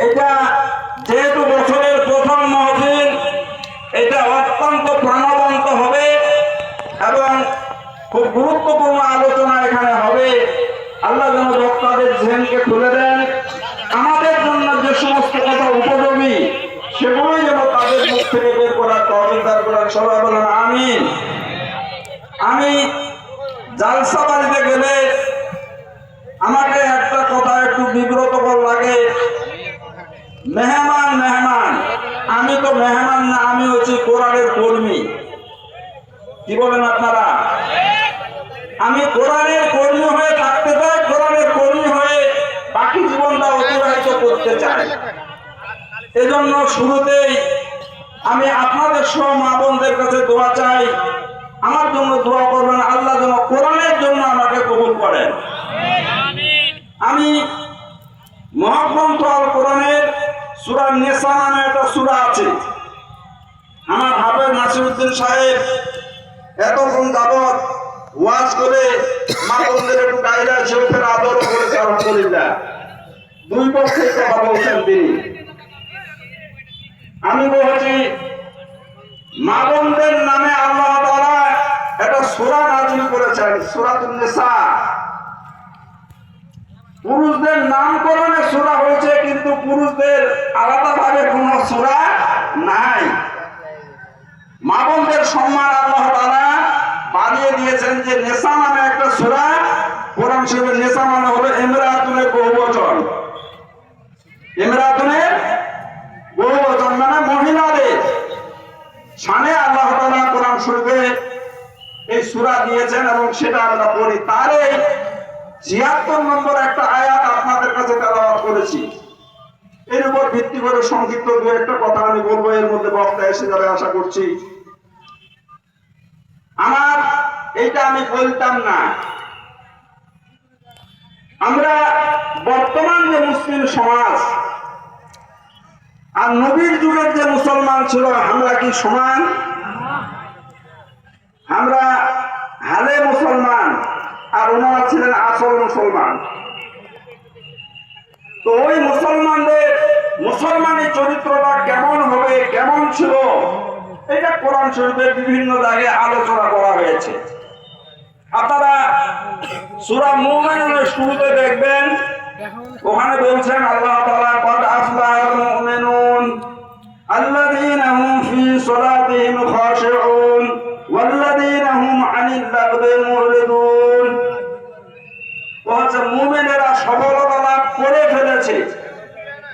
এটা যেহেতু বছরের প্রথম মাহফিল, এটা অত্যন্ত প্রাণবন্ত হবে এবং খুব গুরুত্বপূর্ণ আলোচনা এখানে হবে। আল্লাহ যেন বক্তাদের জেনকে খুলে দেন, আমাদের জন্য যে সমস্ত কথা উপযোগী সেগুলোই যেন তাদের মুখ থেকে বের করার তৌফিক দান করেন। সবাই বলেন আমিন। আমি জালসা বাড়িতে গেলে আমাকে একটা কথা একটু বিব্রতকর লাগে, মেহমান মেহমান। আমি তো মেহমান না, আমি হচ্ছি কোরআনের কর্মী। কি বলেন আপনারা? আমি কোরআনের কর্মী হয়ে থাকতে চাই, কোরআনের কর্মী হয়ে বাকি জীবনটা অতিবাহিত করতে চাই। এজন্য শুরুতেই আমি আপনাদের সহ মা বোনদের কাছে দোয়া চাই, আমার জন্য দোয়া করবেন, আল্লাহ যেন কোরআনের জন্য আমাকে কবুল করেন। আমি মহাগ্রন্থ আল কোরআনের সূরা নিসা নামে একটা সূরা আছে, আমার হাফেজ নাসিরউদ্দিন সাহেব এতক্ষণ যাবৎ ওয়াজ করে মা বোনদের একটু কায়দা শরীফের আদর করেছে, আলহামদুলিল্লাহ। দুই পক্ষে কথা বলছেন তিনি। আমি বলছি মা বোনদের নামে আল্লাহ তাআলা একটা সূরা নাযিল করেছেন, সূরাতুন নিসা। পুরুষদের নামকরণে সূরা হয়েছে, কিন্তু পুরুষদের আলাদাভাবে কোনো সূরা নাই। মা বোনদের সম্মান আল্লাহ তাআলা বাড়িয়ে দিয়েছেন যে নিসা নামে একটা সূরা কোরআন শরীফের। নিসা মানে হলো ইমরাতুনের বহুবচন, ইমরাতুনের বহুবচন মানে মহিলাদের শানে আল্লাহ তাআলা কোরআন শরীফে এই সূরা দিয়েছেন এবং সেটা আমরা পড়ি। তার এই ৭৬ নম্বর একটা আয়াত আপনাদের কাছে তেলাওয়াত করেছি। এর উপর ভিত্তি করে সংক্ষিপ্ত দু একটা কথা আমি বলবো, এর মধ্যে বক্তা এসে যাবে আশা করছি। আমার এইটা আমি বলতাম না, আমরা বর্তমান যে মুসলিম সমাজ আর নবীর যুগের যে মুসলমান ছিল, আমরা কি সমান? আমরা হালে মুসলমান আর ওনারা ছিলেন আসল মুসলমান। তো ওই মুসলমানদের মুসলমানি চরিত্রটা কেমন হবে, কেমন ছিল, এটা কোরআন শরীফের বিভিন্ন জায়গায় আলোচনা করা হয়েছে। আপনারা সূরা মুমিনুনের শুরুতে দেখবেন, ওখানে বলছেন আল্লাহ তাআলা